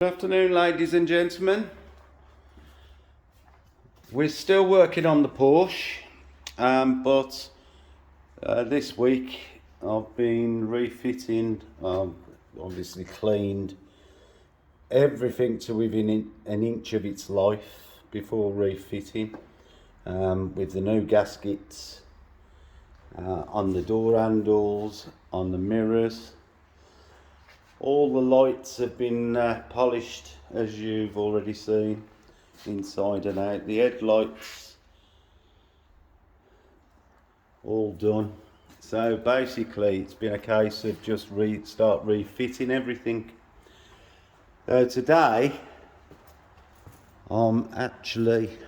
Good afternoon, ladies and gentlemen. We're still working on the Porsche, but this week I've been refitting, obviously cleaned everything to within an inch of its life before refitting, with the new gaskets on the door handles, on the mirrors. All the lights have been polished, as you've already seen, inside and out. The headlights all done. So basically it's been a case of just start refitting everything. Today I'm actually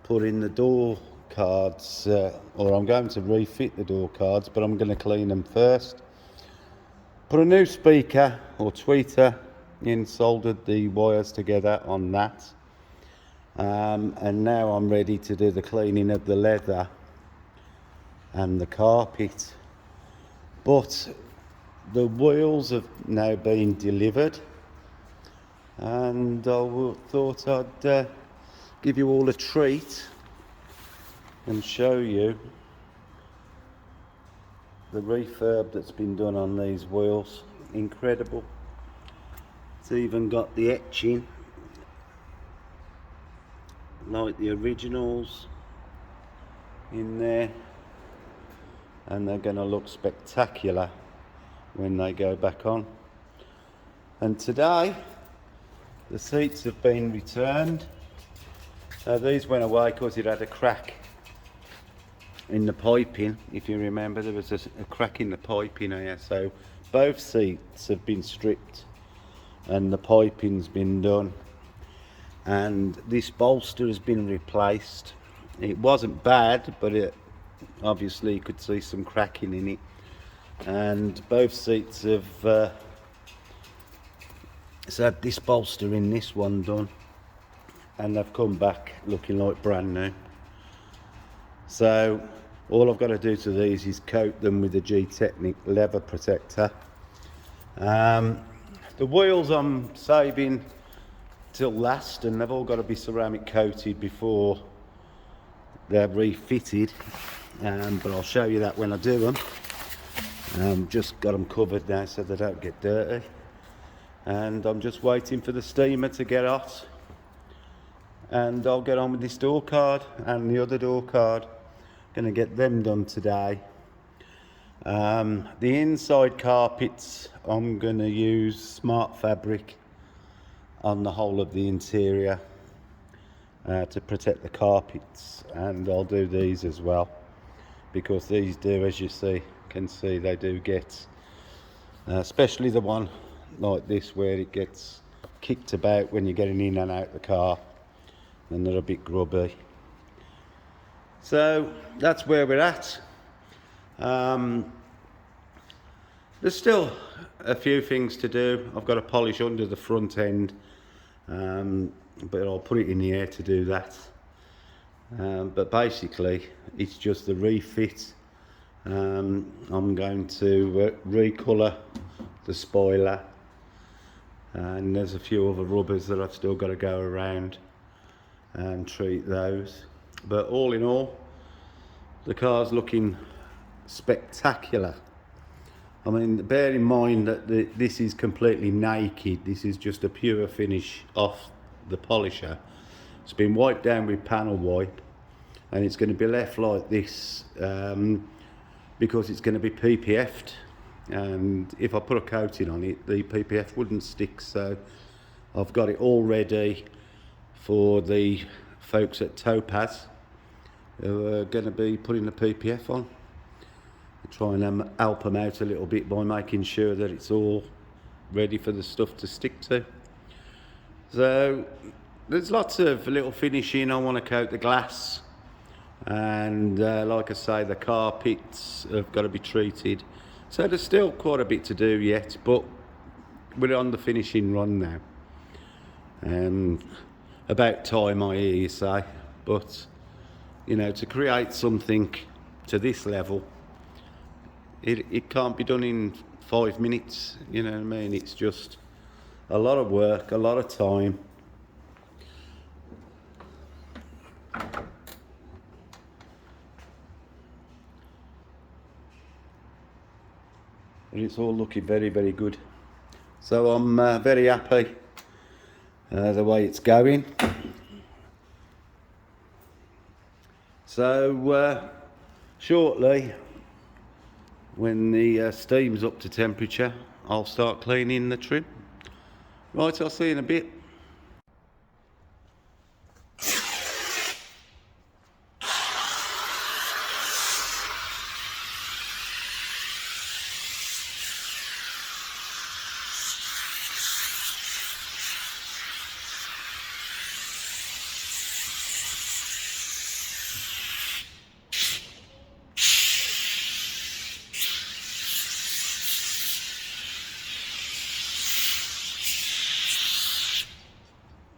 putting the door cards, or I'm going to refit the door cards, but I'm going to clean them first. Put a new speaker or tweeter in, soldered the wires together on that, and now I'm ready to do the cleaning of the leather and the carpet. But the wheels have now been delivered, and I thought I'd give you all a treat and show you the refurb that's been done on these wheels. Incredible. It's even got the etching like the originals in there, and they're going to look spectacular when they go back on. And today the seats have been returned. These went away because it had a crack in the piping. If you remember, there was a crack in the piping here, so both seats have been stripped and the piping's been done, and this bolster has been replaced. It wasn't bad, but it obviously you could see some cracking in it, and both seats have had this bolster in this one done, and they've come back looking like brand new. So all I've got to do to these is coat them with the G-Technic leather protector. The wheels I'm saving till last, and they've all got to be ceramic coated before they're refitted, but I'll show you that when I do them. Just got them covered now so they don't get dirty, and I'm just waiting for the steamer to get hot, and I'll get on with this door card and the other door card. Going to get them done today. The inside carpets, I'm going to use smart fabric on the whole of the interior to protect the carpets, and I'll do these as well, because these do, as you can see, they do get, especially the one like this where it gets kicked about when you're getting in and out the car, and they're a bit grubby. So that's where we're at. There's still a few things to do. I've got to polish under the front end, but I'll put it in the air to do that. But basically it's just the refit. I'm going to recolour the spoiler, and there's a few other rubbers that I've still got to go around and treat those. But all in all, the car's looking spectacular. I mean, bear in mind that this is completely naked. This is just a pure finish off the polisher. It's been wiped down with panel wipe, and it's going to be left like this because it's going to be PPF'd, and if I put a coating on it, the PPF wouldn't stick. So I've got it all ready for the folks at Topaz who are going to be putting the PPF on. Try and help them out a little bit by making sure that it's all ready for the stuff to stick to. So there's lots of little finishing. I want to coat the glass, and like I say, the carpets have got to be treated. So there's still quite a bit to do yet, but we're on the finishing run now. About time, I hear you say, but you know, to create something to this level, it can't be done in 5 minutes, you know what I mean? It's just a lot of work, a lot of time. And it's all looking very, very good. So I'm very happy the way it's going. So shortly, when the steam's up to temperature, I'll start cleaning the trim. Right, I'll see you in a bit.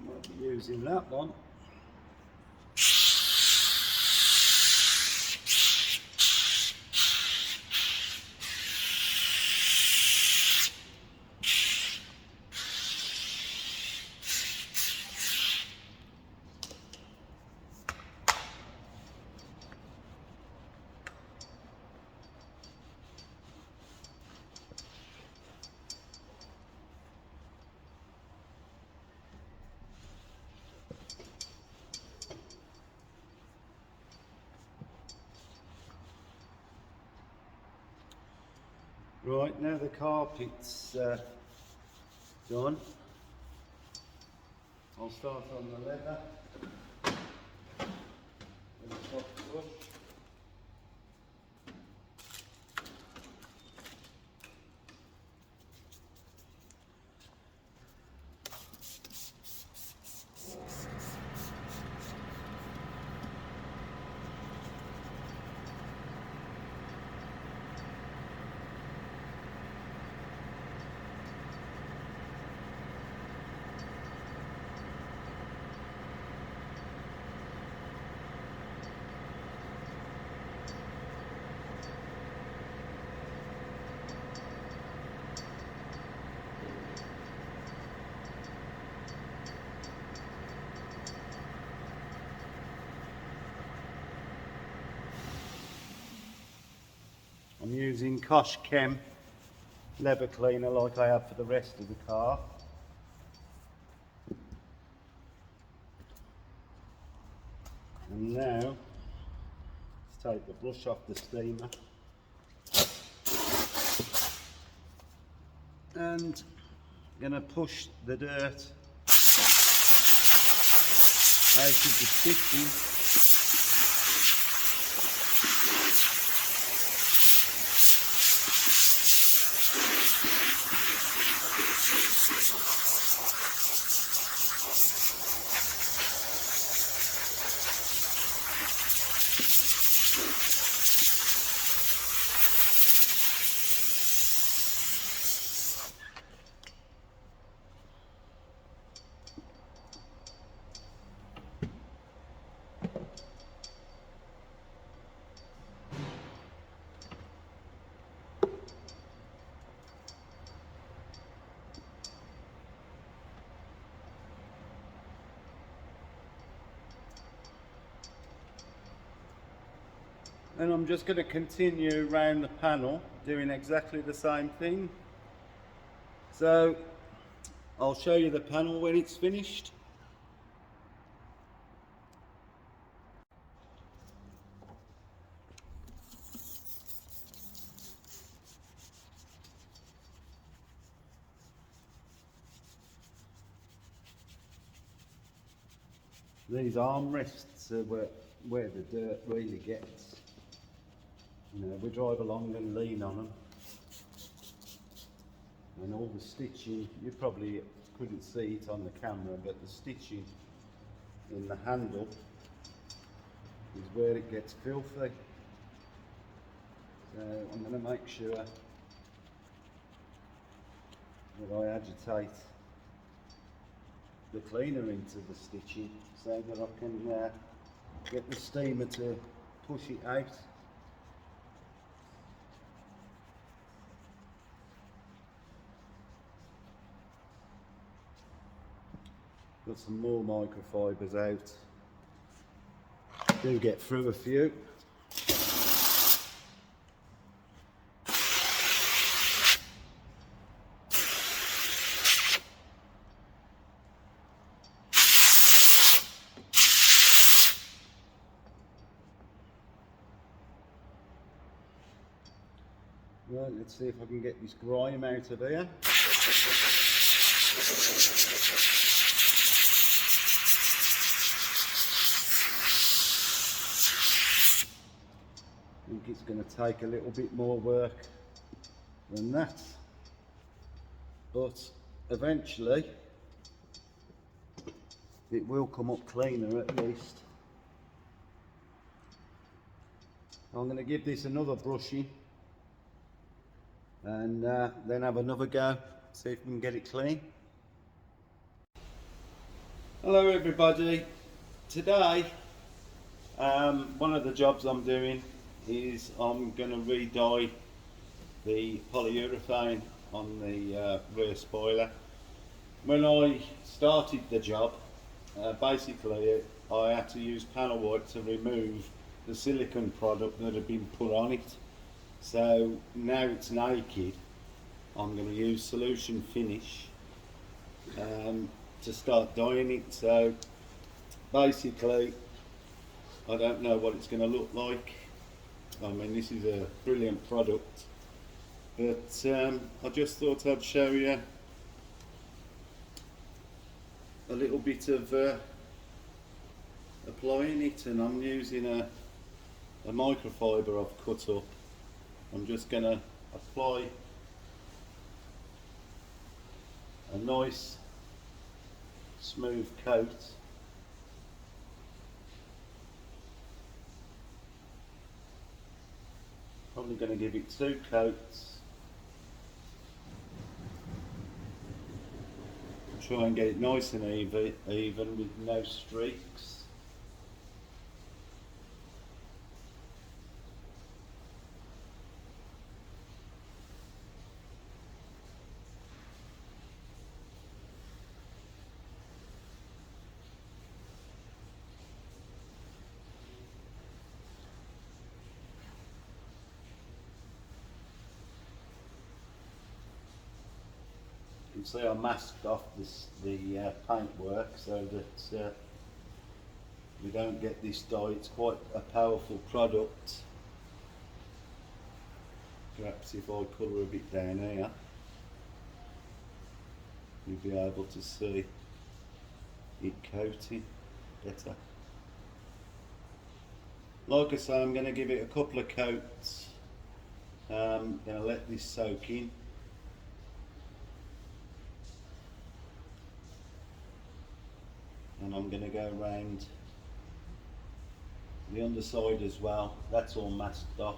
I'll be using that one. Right, now the carpet's done. I'll start on the leather with a soft brush. I'm using Porsche Chem leather cleaner like I have for the rest of the car. And now, let's take the brush off the steamer. And I'm going to push the dirt out of the stitching. And I'm just going to continue around the panel doing exactly the same thing. So I'll show you the panel when it's finished. These armrests are where the dirt really gets. You know, we drive along and lean on them. And all the stitching, you probably couldn't see it on the camera, but the stitching in the handle is where it gets filthy. So I'm going to make sure that I agitate the cleaner into the stitching so that I can get the steamer to push it out. Got some more microfibers out. Do get through a few. Right, let's see if I can get this grime out of here. I think it's going to take a little bit more work than that, but eventually it will come up cleaner at least. I'm going to give this another brushing and then have another go, see if we can get it clean. Hello everybody. Today one of the jobs I'm doing is I'm going to re-dye the polyurethane on the rear spoiler. When I started the job, basically I had to use panel white to remove the silicone product that had been put on it. So now it's naked, I'm going to use solution finish to start dyeing it. So basically I don't know what it's going to look like. I mean, this is a brilliant product, but I just thought I'd show you a little bit of applying it, and I'm using a microfiber I've cut up. I'm just going to apply a nice smooth coat. Probably going to give it 2 coats. Try and get it nice and even with no streaks. You can see I masked off the paintwork so that we don't get this dye. It's quite a powerful product. Perhaps if I colour a bit down here, you'll be able to see it coating better. Like I say, I'm going to give it a couple of coats. I'm going to let this soak in. And I'm going to go around the underside as well. That's all masked off.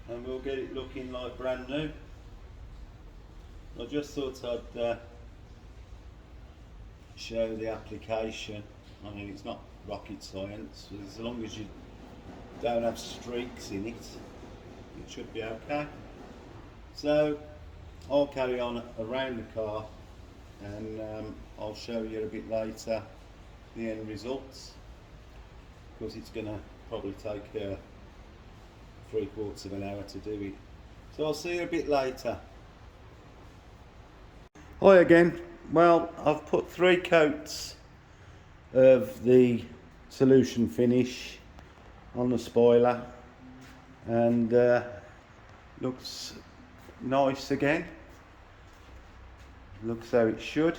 And we'll get it looking like brand new. I just thought I'd show the application. I mean, it's not rocket science. As long as you don't have streaks in it, it should be okay. So I'll carry on around the car, and I'll show you a bit later the end results, because it's going to probably take 3/4 of an hour to do it. So I'll see you a bit later. Hi again. Well, I've put 3 coats of the solution finish on the spoiler, and looks nice again. Looks how it should.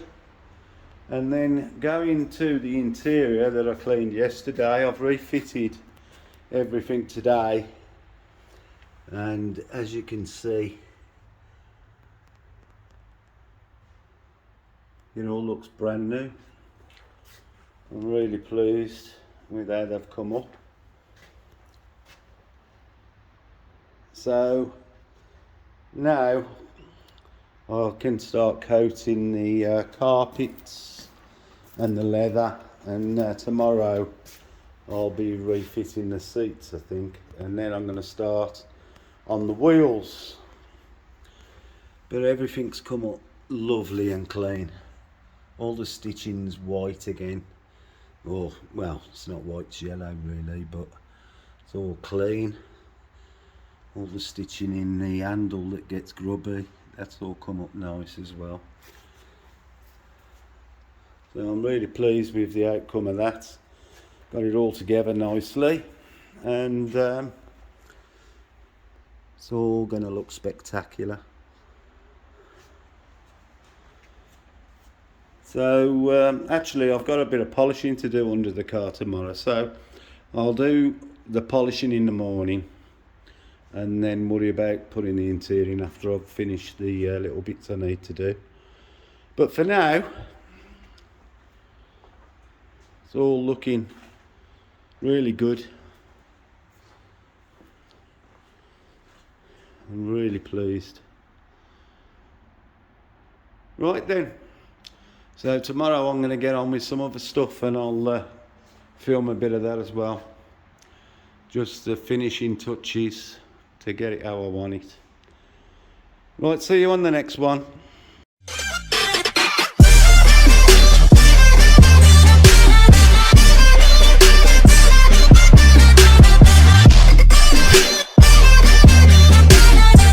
And then going to the interior that I cleaned yesterday, I've refitted everything today, and as you can see, it all looks brand new. I'm really pleased with how they've come up. So now I can start coating the carpets and the leather, and tomorrow I'll be refitting the seats, I think, and then I'm going to start on the wheels. But everything's come up lovely and clean. All the stitching's white again. Or, well, it's not white, it's yellow really, but it's all clean. All the stitching in the handle that gets grubby, that's all come up nice as well. So I'm really pleased with the outcome of that. Got it all together nicely, and it's all going to look spectacular. So actually I've got a bit of polishing to do under the car tomorrow, so I'll do the polishing in the morning and then worry about putting the interior in after I've finished the little bits I need to do. But for now, it's all looking really good. I'm really pleased. Right then, so tomorrow I'm going to get on with some other stuff, and I'll film a bit of that as well. Just the finishing touches to get it how I want it. Right, see you on the next one.